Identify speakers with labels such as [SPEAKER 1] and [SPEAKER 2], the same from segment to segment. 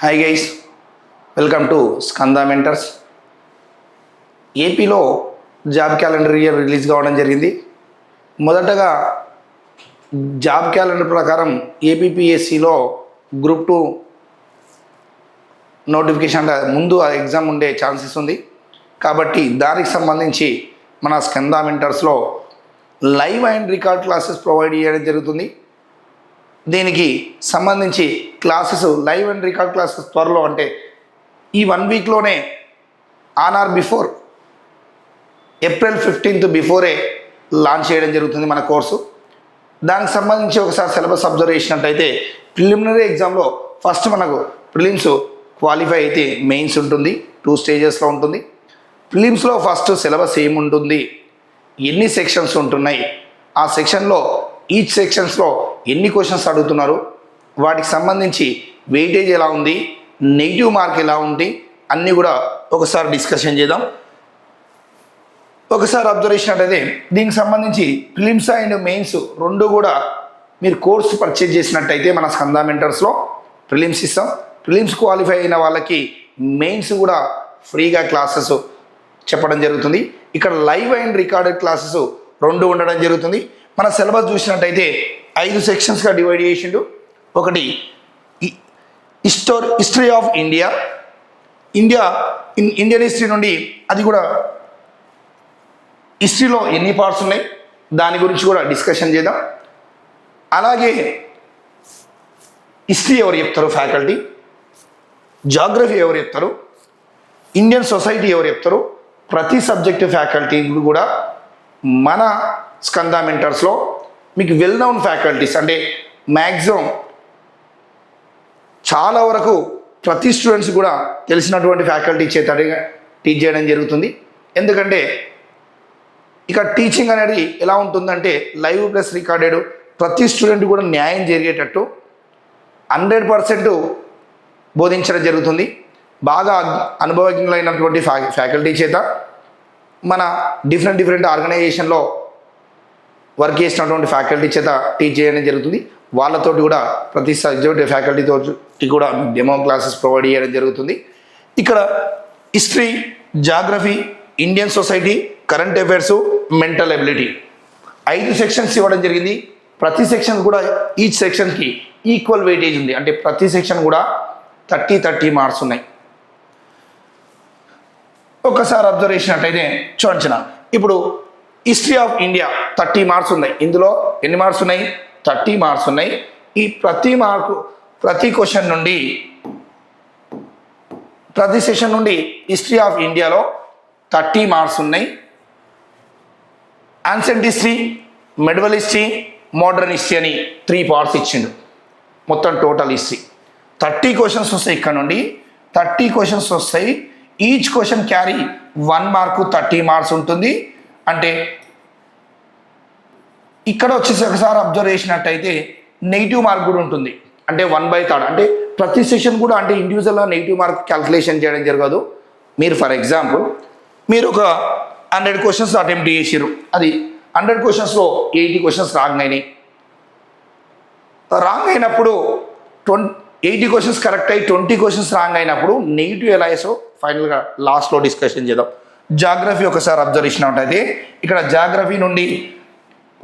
[SPEAKER 1] Hi guys, welcome to Skanda mentors. ఏపీలో job calendar year release కావడం జరిగింది. మొదటగా జాబ్ క్యాలెండర్ ప్రకారం ఏపీపీఎస్సిలో గ్రూప్ 2 నోటిఫికేషన్ ముందు ఆ ఎగ్జామ్ ఉండే ఛాన్సెస్ ఉంది. కాబట్టి దానికి సంబంధించి మన స్కందా మెంటర్స్లో live and record classes provide చేయడం జరుగుతుంది. దీనికి సంబంధించి classes live and record classes త్వరలో, అంటే ఈ 1 వీక్లోనే on or before April 15th బిఫోరే లాంచ్ చేయడం జరుగుతుంది మన కోర్సు. దానికి సంబంధించి ఒకసారి సిలబస్ అబ్జర్వ్ చేసినట్టయితే ప్రిలిమినరీ ఎగ్జామ్లో ఫస్ట్ మనకు ప్రిలిమ్స్ క్వాలిఫై అయితే మెయిన్స్ ఉంటుంది. 2 స్టేజెస్లో ఉంటుంది. ప్రిలిమ్స్లో ఫస్ట్ సిలబస్ ఏముంటుంది, ఎన్ని సెక్షన్స్ ఉంటున్నాయి, ఆ సెక్షన్లో ఈచ్ సెక్షన్స్లో ఎన్ని క్వశ్చన్స్ అడుగుతున్నారు, వాటికి సంబంధించి వెయిటేజ్ ఎలా ఉంది, నెగిటివ్ మార్క్ ఎలా ఉంది, అన్నీ కూడా ఒకసారి డిస్కషన్ చేద్దాం. ఒకసారి అబ్జర్వ్ చేసినట్టయితే దీనికి సంబంధించి ప్రిలిమ్స్ అండ్ మెయిన్స్ రెండు కూడా మీరు కోర్సు పర్చేజ్ చేసినట్టయితే మన స్కందా మెంటర్స్లో ప్రిలిమ్స్ ఇస్తాం. ప్రిలిమ్స్ క్వాలిఫై అయిన వాళ్ళకి మెయిన్స్ కూడా ఫ్రీగా క్లాసెస్ చెప్పడం జరుగుతుంది. ఇక్కడ లైవ్ అండ్ రికార్డెడ్ క్లాసెస్ రెండు ఉండడం జరుగుతుంది. మన సిలబస్ చూసినట్టయితే 5 సెక్షన్స్గా డివైడ్ చేసిండు. ఒకటి హిస్టరీ ఆఫ్ ఇండియన్ హిస్టరీ నుండి, అది కూడా హిస్టరీలో ఎన్ని పార్ట్స్ ఉన్నాయి దాని గురించి కూడా డిస్కషన్ చేద్దాం. అలాగే హిస్టరీ ఎవరు చెప్తారు, ఫ్యాకల్టీ, జాగ్రఫీ ఎవరు చెప్తారు, ఇండియన్ సొసైటీ ఎవరు చెప్తారు, ప్రతి సబ్జెక్టు ఫ్యాకల్టీ కూడా మన స్కందా మెంటర్స్లో మీకు వెల్ నౌన్ ఫ్యాకల్టీస్, అంటే మ్యాక్సిమం చాలా వరకు ప్రతి స్టూడెంట్స్ కూడా తెలిసినటువంటి ఫ్యాకల్టీ చేత టీచ్ చేయడం జరుగుతుంది. ఎందుకంటే ఇక టీచింగ్ అనేది ఎలా ఉంటుందంటే లైవ్ ప్లస్ రికార్డెడ్, ప్రతి స్టూడెంట్ కూడా న్యాయం జరిగేటట్టు 100% బోధించడం జరుగుతుంది. బాగా అనుభవజ్ఞులైనటువంటి ఫ్యాకల్టీ చేత మన డిఫరెంట్ ఆర్గనైజేషన్లో వర్క్ చేసినటువంటి ఫ్యాకల్టీ చేత టీచ్ చేయడం జరుగుతుంది. వాళ్ళతోటి కూడా ప్రతి సబ్జెక్ట్ ఫ్యాకల్టీతో కూడా డెమో క్లాసెస్ ప్రొవైడ్ చేయడం జరుగుతుంది. ఇక్కడ history, geography, Indian society, current affairs, mental ability 5 sections ఇవ్వడం జరిగింది. ప్రతి సెక్షన్ కూడా ఈచ్ సెక్షన్కి ఈక్వల్ వెయిటేజ్ ఉంది. అంటే ప్రతి సెక్షన్ కూడా 30 మార్క్స్ ఉన్నాయి. ఒకసారి అబ్జర్వ్ చేసినట్టయితే చూడండి, ఇప్పుడు హిస్టరీ ఆఫ్ ఇండియా 30 మార్క్స్ ఉన్నాయి. ఇందులో ఎన్ని మార్క్స్ ఉన్నాయి, 30 మార్క్స్ ఉన్నాయి. ఈ ప్రతి క్వశ్చన్ నుండి, ప్రతి సెషన్ నుండి హిస్టరీ ఆఫ్ ఇండియాలో 30 మార్క్స్ ఉన్నాయి. Ancient history, medieval history, modern history అని 3 పార్ట్స్ ఇచ్చిండు. మొత్తం టోటల్ హిస్టరీ 30 క్వశ్చన్స్ వస్తాయి. ఇక్కడ నుండి 30 క్వశ్చన్స్ వస్తాయి. Each question carry 1 mark, 30 marks ఉంటుంది. అంటే ఇక్కడ వచ్చేసి ఒకసారి అబ్జర్వ్ చేసినట్టయితే నెగిటివ్ మార్క్ కూడా ఉంటుంది. అంటే 1/3, అంటే ప్రతి సెషన్ కూడా, అంటే ఇండివిజువల్గా నెగిటివ్ మార్క్ క్యాల్కులేషన్ చేయడం జరగదు. మీరు ఫర్ ఎగ్జాంపుల్ మీరు ఒక 100 క్వశ్చన్స్ అటెంప్ట్ చేసారు, అది 100 క్వశ్చన్స్లో 80 క్వశ్చన్స్ రాంగ్ అయినప్పుడు 80 క్వశ్చన్స్ కరెక్ట్ అయ్యి 20 క్వశ్చన్స్ రాంగ్ అయినప్పుడు నెగిటివ్ ఎలా వేసో ఫైనల్గా లాస్ట్లో డిస్కషన్ చేద్దాం. జాగ్రఫీ ఒకసారి అబ్జర్వ్ చేసినట్టయితే ఇక్కడ జాగ్రఫీ నుండి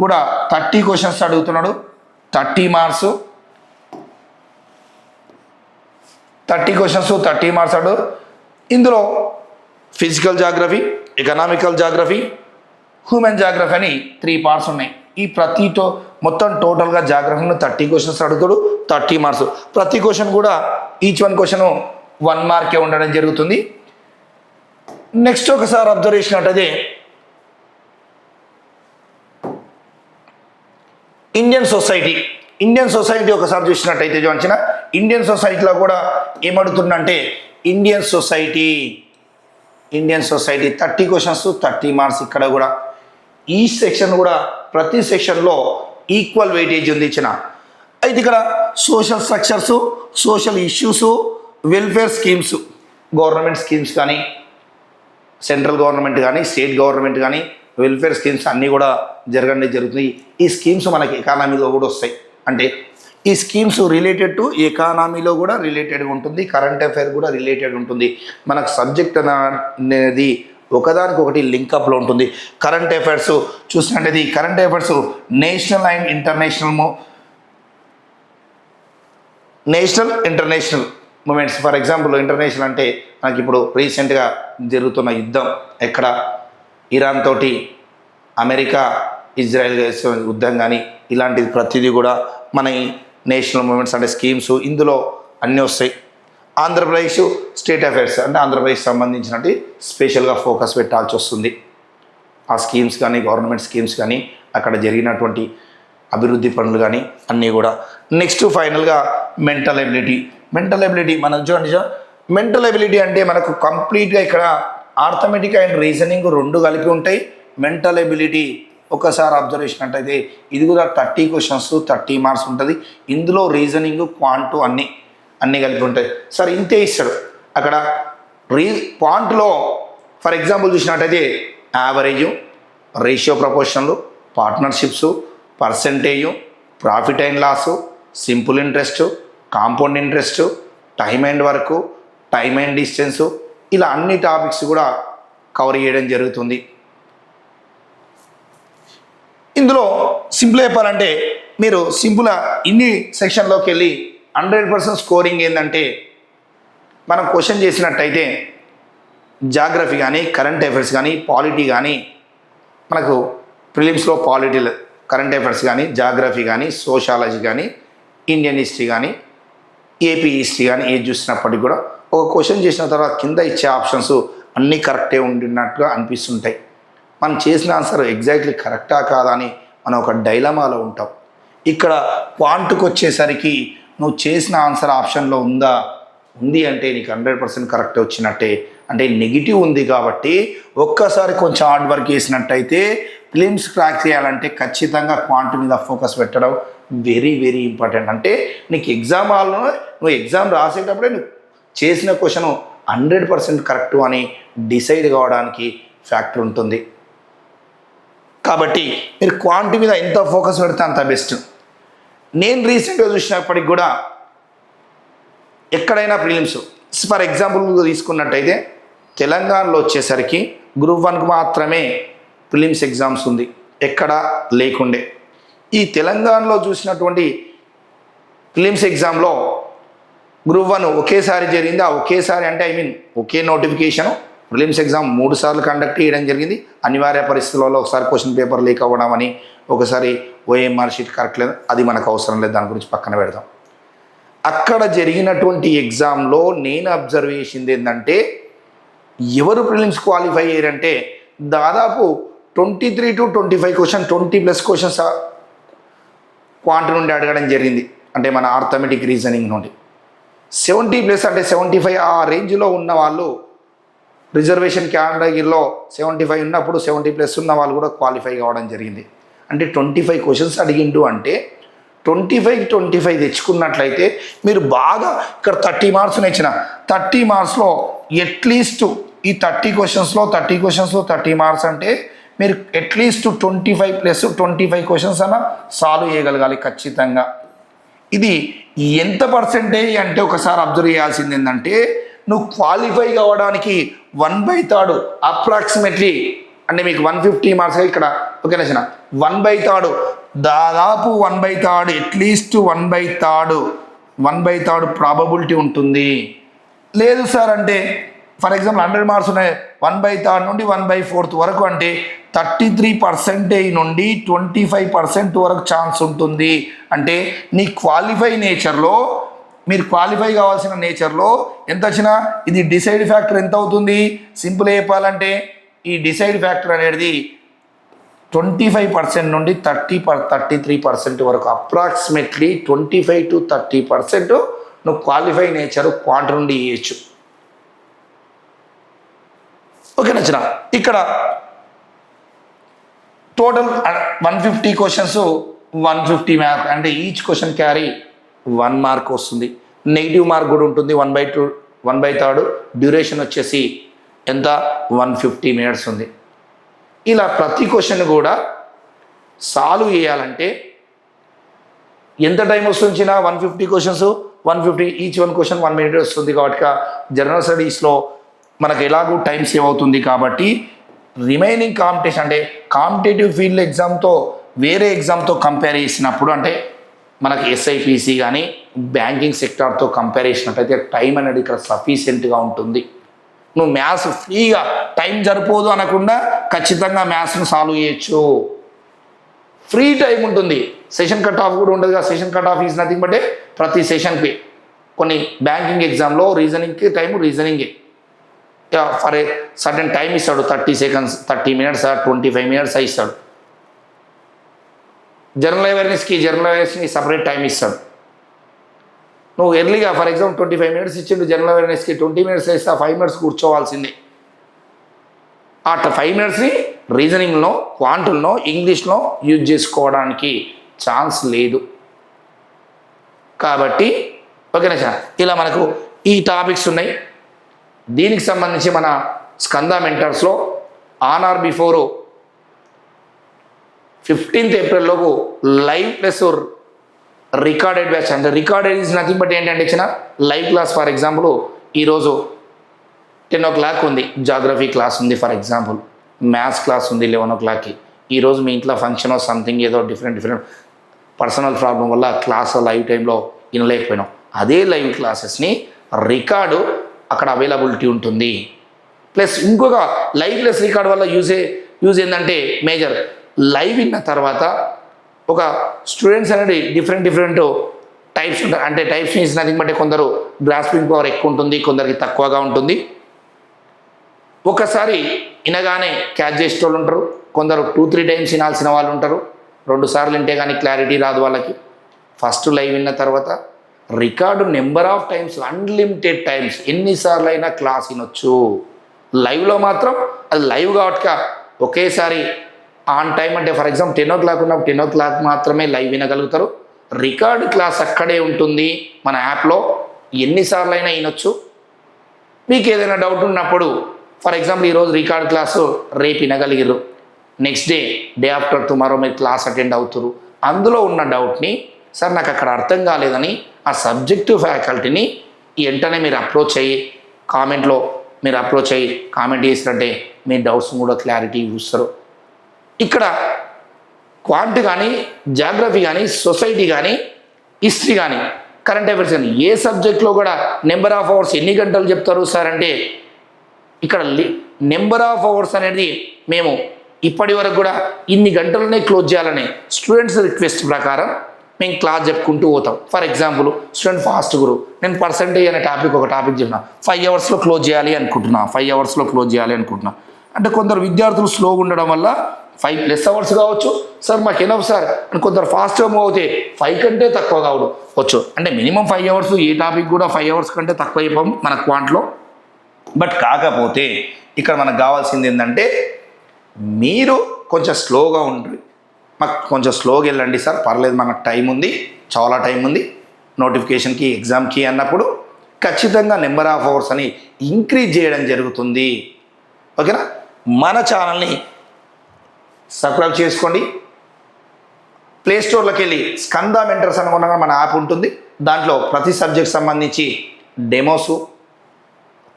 [SPEAKER 1] కూడా 30 క్వశ్చన్స్ అడుగుతున్నాడు, 30 మార్క్స్, 30 క్వశ్చన్స్ 30 మార్క్స్ అడు. ఇందులో physical geography, economical geography, human geography అని 3 పార్ట్స్ ఉన్నాయి. ఈ మొత్తం టోటల్గా జాగ్రఫీను 30 క్వశ్చన్స్ అడుగుతాడు, 30 మార్క్స్. ప్రతి క్వశ్చన్ కూడా ఈచ్ 1 క్వశ్చన్ 1 మార్కే ఉండడం జరుగుతుంది. నెక్స్ట్ ఒకసారి అబ్జర్వ్ చేసినట్టయితే ఇండియన్ సొసైటీ ఒకసారి చూసినట్టయితే చూసిన ఇండియన్ సొసైటీలో కూడా ఏమడుగుతుందంటే ఇండియన్ సొసైటీ 30 క్వశ్చన్స్ 30 మార్క్స్. ఇక్కడ కూడా ఈ సెక్షన్ కూడా ప్రతి సెక్షన్లో ఈక్వల్ వెయిటేజ్ ఉంది ఇచ్చిన. అయితే ఇక్కడ social structures, social issues, welfare schemes, government schemes కానీ, సెంట్రల్ గవర్నమెంట్ కానీ, స్టేట్ గవర్నమెంట్ కానీ వెల్ఫేర్ స్కీమ్స్ అన్నీ కూడా జరుగుతుంది. ఈ స్కీమ్స్ మనకి ఎకానమీలో కూడా వస్తాయి. అంటే ఈ స్కీమ్స్ రిలేటెడ్ టు ఎకానమీలో కూడా రిలేటెడ్గా ఉంటుంది, కరెంట్ అఫైర్ కూడా రిలేటెడ్ ఉంటుంది. మనకు సబ్జెక్ట్ అనేది ఒకదానికొకటి లింకప్లో ఉంటుంది. కరెంట్ అఫైర్స్ చూసినట్టయితే ఈ current affairs national and international moments. For example international అంటే మనకి ఇప్పుడు రీసెంట్గా జరుగుతున్న యుద్ధం, ఎక్కడ ఇరాన్ తోటి అమెరికా ఇజ్రాయెల్ యుద్ధం కానీ ఇలాంటిది ప్రతిదీ కూడా మన ఈ నేషనల్ మూమెంట్స్ అంటే స్కీమ్స్ ఇందులో అన్నీ వస్తాయి. ఆంధ్రప్రదేశ్ స్టేట్ అఫైర్స్ అంటే ఆంధ్రప్రదేశ్ సంబంధించినట్టు స్పెషల్గా ఫోకస్ పెట్టాల్సి వస్తుంది. ఆ స్కీమ్స్ కానీ గవర్నమెంట్ స్కీమ్స్ కానీ అక్కడ జరిగినటువంటి అభివృద్ధి పనులు కానీ అన్నీ కూడా. నెక్స్ట్ ఫైనల్గా మెంటల్ ఎబిలిటీ మనం చూడండి. మెంటల్ ఎబిలిటీ అంటే మనకు కంప్లీట్గా ఇక్కడ ఆర్థమెటిక్ అండ్ రీజనింగ్ రెండు కలిపి ఉంటాయి. మెంటల్ ఎబిలిటీ ఒకసారి అబ్జర్వ్ చేసినట్టయితే ఇది కూడా 30 క్వశ్చన్స్ 30 మార్క్స్ ఉంటుంది. ఇందులో రీజనింగ్ క్వాంటు అన్నీ కలిపి ఉంటాయి. సరే ఇంతే ఇస్తాడు అక్కడ. క్వాంట్లో ఫర్ ఎగ్జాంపుల్ చూసినట్టయితే యావరేజ్, రేషియో ప్రపోర్షన్లు, partnerships, percentage, profit and loss, simple interest, compound interest, time and work, time and distance, ఇలా అన్ని టాపిక్స్ కూడా కవర్ చేయడం జరుగుతుంది. ఇందులో సింపుల్ చెప్పాలంటే మీరు సింపుల్గా ఇన్ని సెక్షన్లోకి వెళ్ళి 100% స్కోరింగ్ ఏంటంటే మనం క్వశ్చన్ చేసినట్టయితే జాగ్రఫీ కానీ కరెంట్ అఫైర్స్ కానీ పాలిటీ కానీ మనకు ప్రిలిమ్స్లో పాలిటీ కరెంట్ అఫైర్స్ కానీ జాగ్రఫీ కానీ సోషాలజీ కానీ ఇండియన్ హిస్టరీ కానీ ఏపీ హిస్టరీ కానీ ఏది చూసినప్పటికీ కూడా ఒక క్వశ్చన్ చేసిన తర్వాత కింద ఇచ్చే ఆప్షన్స్ అన్నీ కరెక్టే ఉండినట్టుగా అనిపిస్తుంటాయి. మనం చేసిన ఆన్సర్ ఎగ్జాక్ట్లీ కరెక్టా కాదా అని మనం ఒక డైలమాలో ఉంటాం. ఇక్కడ క్వాంట్కి వచ్చేసరికి నువ్వు చేసిన ఆన్సర్ ఆప్షన్లో ఉంది అంటే నీకు 100% కరెక్ట్ వచ్చినట్టే. అంటే నెగిటివ్ ఉంది కాబట్టి ఒక్కసారి కొంచెం హార్డ్ వర్క్ చేసినట్టయితే ఫిలిమ్స్ క్రాక్ చేయాలంటే ఖచ్చితంగా క్వాంట్ మీద ఫోకస్ పెట్టడం వెరీ వెరీ ఇంపార్టెంట్. అంటే నీకు ఎగ్జామ్ హాల్లో నువ్వు ఎగ్జామ్ రాసేటప్పుడే నువ్వు చేసిన క్వశ్చన్ 100% కరెక్ట్ అని డిసైడ్ కావడానికి ఫ్యాక్టర్ ఉంటుంది. కాబట్టి మీరు క్వాంట్ మీద ఎంత ఫోకస్ పెడితే అంత బెస్ట్. నేను రీసెంట్గా చూసినప్పటికి కూడా ఎక్కడైనా ప్రిలిమ్స్ ఫర్ ఎగ్జాంపుల్ తీసుకున్నట్టయితే తెలంగాణలో వచ్చేసరికి గ్రూప్ 1కు మాత్రమే ప్రిలిమ్స్ ఎగ్జామ్స్ ఉంది, ఎక్కడ లేకుండే. ఈ తెలంగాణలో చూసినటువంటి ప్రిలిమ్స్ ఎగ్జామ్లో గ్రూప్ 1 ఒకేసారి జరిగింది. ఆ ఒకేసారి అంటే ఒకే నోటిఫికేషను ప్రిలిమ్స్ ఎగ్జామ్ 3 సార్లు కండక్ట్ చేయడం జరిగింది. అనివార్య పరిస్థితులలో ఒకసారి క్వశ్చన్ పేపర్ లీక్ అవ్వడం అని, ఒకసారి ఓఎంఆర్ షీట్ కరెక్ట్ లేదు, అది మనకు అవసరం లేదు, దాని గురించి పక్కన పెడదాం. అక్కడ జరిగినటువంటి ఎగ్జామ్లో నేను అబ్జర్వ్ చేసింది ఏంటంటే ఎవరు ప్రిలిమ్స్ క్వాలిఫై అయ్యారంటే దాదాపు 23 to 25 క్వశ్చన్ 20+ క్వశ్చన్స్ క్వాంట్ నుండి అడగడం జరిగింది. అంటే మన ఆర్థమెటిక్ రీజనింగ్ నుండి 70+ అంటే 75 ఆ రేంజ్లో ఉన్న వాళ్ళు రిజర్వేషన్ కేటగిరీలో 75 ఉన్నప్పుడు 70+ ఉన్న వాళ్ళు కూడా క్వాలిఫై కావడం జరిగింది. అంటే 25 క్వశ్చన్స్ అడిగిండు అంటే 25 తెచ్చుకున్నట్లయితే మీరు బాగా ఇక్కడ 30 మార్క్స్ ఇచ్చిన 30 మార్క్స్లో అట్లీస్ట్ ఈ 30 క్వశ్చన్స్లో 30 మార్క్స్ అంటే మీరు అట్లీస్ట్ 25 క్వశ్చన్స్ అన్న సాల్వ్ చేయగలగాలి ఖచ్చితంగా. ఇది ఎంత పర్సెంటేజ్ అంటే ఒకసారి అబ్జర్వ్ చేయాల్సింది ఏంటంటే నువ్వు క్వాలిఫై కావడానికి 1/3 అప్రాక్సిమేట్లీ అంటే మీకు 150 మార్క్స్ ఇక్కడ ఓకేనా 1/3 దాదాపు 1/3 అట్లీస్ట్ 1/3 ప్రాబబిలిటీ ఉంటుంది. లేదు సార్ అంటే ఫర్ ఎగ్జాంపుల్ 100 మార్క్స్ ఉన్నాయి 1/3 నుండి 1/4 వరకు అంటే 33% నుండి 25% వరకు ఛాన్స్ ఉంటుంది. అంటే నీ క్వాలిఫై నేచర్లో మీరు క్వాలిఫై కావాల్సిన నేచర్లో ఎంత వచ్చినా ఇది డిసైడ్ ఫ్యాక్టర్ ఎంత అవుతుంది? సింపుల్ చెప్పాలంటే ఈ డిసైడ్ ఫ్యాక్టర్ అనేది 25% నుండి 33% వరకు అప్రాక్సిమేట్లీ 25 to 30% నువ్వు క్వాలిఫై నేచర్ క్వాంట్ నుండి ఇవ్వచ్చు. ఓకే నచ్చిన ఇక్కడ టోటల్ 150 క్వశ్చన్స్ 150 మార్క్ అంటే ఈచ్ క్వశ్చన్ క్యారీ 1 మార్క్ వస్తుంది. నెగిటివ్ మార్క్ కూడా ఉంటుంది 1/3 డ్యూరేషన్ వచ్చేసి ఎంత 150 మినిట్స్ ఉంది. ఇలా ప్రతి క్వశ్చన్ కూడా సాల్వ్ చేయాలంటే ఎంత టైం వస్తుంది 150 questions 150 each one question 1 minute వస్తుంది కాబట్టి జనరల్ స్టడీస్లో మనకు ఎలాగూ టైం సేవ్ అవుతుంది కాబట్టి రిమైనింగ్ కాంపిటీషన్ అంటే కాంపిటేటివ్ ఫీల్డ్ ఎగ్జామ్తో వేరే ఎగ్జామ్తో కంపేర్ చేసినప్పుడు అంటే మనకి ఎస్ఐపిసి కానీ బ్యాంకింగ్ సెక్టార్తో కంపేర్ చేసినట్టయితే టైం అనేది ఇక్కడ సఫిషియెంట్గా ఉంటుంది. నువ్వు మ్యాథ్స్ ఫ్రీగా టైం సరిపోదు అనకుండా ఖచ్చితంగా మ్యాథ్స్ను సాల్వ్ చేయొచ్చు. ఫ్రీ టైం ఉంటుంది. సెషన్ కట్ ఆఫ్ కూడా ఉండదు. Session cut off is nothing but ప్రతి సెషన్కి కొన్ని బ్యాంకింగ్ ఎగ్జామ్లో రీజనింగ్కి టైం రీజనింగే ఫర్ ఏ సర్టెన్ టైం ఇస్తాడు. 30 seconds 30 minutes 25 minutes ఇస్తాడు. జనరల్ అవేర్నెస్కి సపరేట్ టైం ఇస్తాడు. నువ్వు ఎర్లీగా ఫర్ ఎగ్జాంపుల్ 25 minutes ఇచ్చిండు జనరల్ అవేర్నెస్కి 20 minutes ఇస్తే 5 minutes కూర్చోవాల్సిందే. ఆ 5 minutesని రీజనింగ్లో క్వాంటంలో ఇంగ్లీష్లో యూజ్ చేసుకోవడానికి ఛాన్స్ లేదు. కాబట్టి ఓకేనా సార్, ఇలా మనకు ఈ టాపిక్స్ ఉన్నాయి. దీనికి సంబంధించి మన స్కంద మెంటర్స్లో on or before 15th April live plus recorded batch అంటే రికార్డెడ్ ఈజ్ నథింగ్ బట్ ఏంటంటే ఇచ్చిన లైవ్ క్లాస్. ఫర్ ఎగ్జాంపుల్ ఈరోజు 10 o'clock ఉంది జాగ్రఫీ క్లాస్ ఉంది, ఫర్ ఎగ్జాంపుల్ మ్యాథ్స్ క్లాస్ ఉంది 11 o'clockకి. ఈరోజు మీ ఇంట్లో ఫంక్షన్ సంథింగ్ ఏదో డిఫరెంట్ పర్సనల్ ప్రాబ్లం వల్ల క్లాస్ లైవ్ టైంలో వినలేకపోయినాం. అదే లైవ్ క్లాసెస్ని రికార్డు అక్కడ అవైలబిలిటీ ఉంటుంది. ప్లస్ ఇంకొక లైవ్ ప్లస్ రికార్డ్ వల్ల యూజ్ ఏంటంటే మేజర్ లైవ్ విన్న తర్వాత ఒక స్టూడెంట్స్ అనేది డిఫరెంట్ టైప్స్ ఉంటాయి. అంటే టైప్స్ మీన్స్ నథింగ్ బట్ కొందరు గ్రాస్పింగ్ పవర్ ఎక్కువ ఉంటుంది, కొందరికి తక్కువగా ఉంటుంది. ఒకసారి వినగానే క్యాచ్ చేసే వాళ్ళు ఉంటారు, కొందరు 2-3 times వినాల్సిన వాళ్ళు ఉంటారు. 2 సార్లు వింటే కానీ క్లారిటీ రాదు వాళ్ళకి. ఫస్ట్ లైవ్ విన్న తర్వాత record number of times unlimited times ఎన్నిసార్లు అయినా క్లాస్ వినొచ్చు. లైవ్లో మాత్రం అది లైవ్ కాబట్టి ఒకేసారి ఆన్ టైం అంటే ఫర్ ఎగ్జాంపుల్ 10 o'clock ఉన్నప్పుడు 10 o'clock మాత్రమే లైవ్ వినగలుగుతారు. రికార్డు క్లాస్ అక్కడే ఉంటుంది మన యాప్లో, ఎన్నిసార్లు అయినా వినొచ్చు. మీకు ఏదైనా డౌట్ ఉన్నప్పుడు ఫర్ ఎగ్జాంపుల్ ఈరోజు రికార్డ్ క్లాసు రేపు వినగలిగారు, నెక్స్ట్ డే ఆఫ్టర్ టుమారో మీరు క్లాస్ అటెండ్ అవుతారు. అందులో ఉన్న డౌట్ని సార్ నాకు అక్కడ అర్థం కాలేదని ఆ సబ్జెక్టివ్ ఫ్యాకల్టీని వెంటనే మీరు అప్రోచ్ అయ్యి కామెంట్ చేసినట్టే మీ డౌట్స్ కూడా క్లారిటీ చూస్తారు. ఇక్కడ క్వాంట్ కానీ జాగ్రఫీ కానీ సొసైటీ కానీ హిస్టరీ కానీ కరెంట్ అఫైర్స్ కానీ ఏ సబ్జెక్ట్లో కూడా నెంబర్ ఆఫ్ అవర్స్ ఎన్ని గంటలు చెప్తారు సార్ అంటే ఇక్కడ నెంబర్ ఆఫ్ అవర్స్ అనేది మేము ఇప్పటి వరకు కూడా ఇన్ని గంటలనే క్లోజ్ చేయాలని స్టూడెంట్స్ రిక్వెస్ట్ ప్రకారం మేము క్లాస్ చెప్పుకుంటూ పోతాం. ఫర్ ఎగ్జాంపుల్ స్టూడెంట్ ఫాస్ట్ గురు నేను పర్సంటేజ్ అనే ఒక టాపిక్ చెప్పిన 5 hours క్లోజ్ చేయాలి అనుకుంటున్నా, 5 hours క్లోజ్ చేయాలి అనుకుంటున్నా. అంటే కొందరు విద్యార్థులు స్లోగా ఉండడం వల్ల 5+ hours కావచ్చు సార్ మాకు ఎనఫ్ సార్ అని కొందరు ఫాస్ట్గా మూవ్ అవుతే 5 కంటే తక్కువ కావచ్చు. అంటే మినిమం 5 hours, ఏ టాపిక్ కూడా 5 hours కంటే తక్కువ అయిపోం మన క్వాంట్లో. బట్ కాకపోతే ఇక్కడ మనకు కావాల్సింది ఏంటంటే మీరు కొంచెం స్లోగా ఉండండి, మాకు కొంచెం స్లోగా వెళ్ళండి సార్ పర్లేదు మనకు టైం ఉంది, చాలా టైం ఉంది నోటిఫికేషన్కి ఎగ్జామ్కి అన్నప్పుడు ఖచ్చితంగా నెంబర్ ఆఫ్ అవర్స్ అని ఇంక్రీజ్ చేయడం జరుగుతుంది. ఓకేనా, మన ఛానల్ని సబ్స్క్రైబ్ చేసుకోండి. ప్లేస్టోర్లోకి వెళ్ళి స్కంద మెంటర్స్ అనుకున్నాగా మన యాప్ ఉంటుంది. దాంట్లో ప్రతి సబ్జెక్ట్ సంబంధించి డెమోసు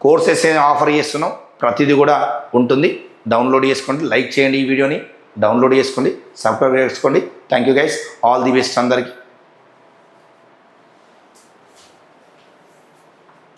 [SPEAKER 1] కోర్సెస్ ఆఫర్ చేస్తున్నాం, ప్రతిదీ కూడా ఉంటుంది. డౌన్లోడ్ చేసుకోండి, లైక్ చేయండి, ఈ వీడియోని డౌన్లోడ్ చేసుకోండి, సబ్స్క్రైబ్ చేసుకోండి. Thank you guys, all the best అందరికీ.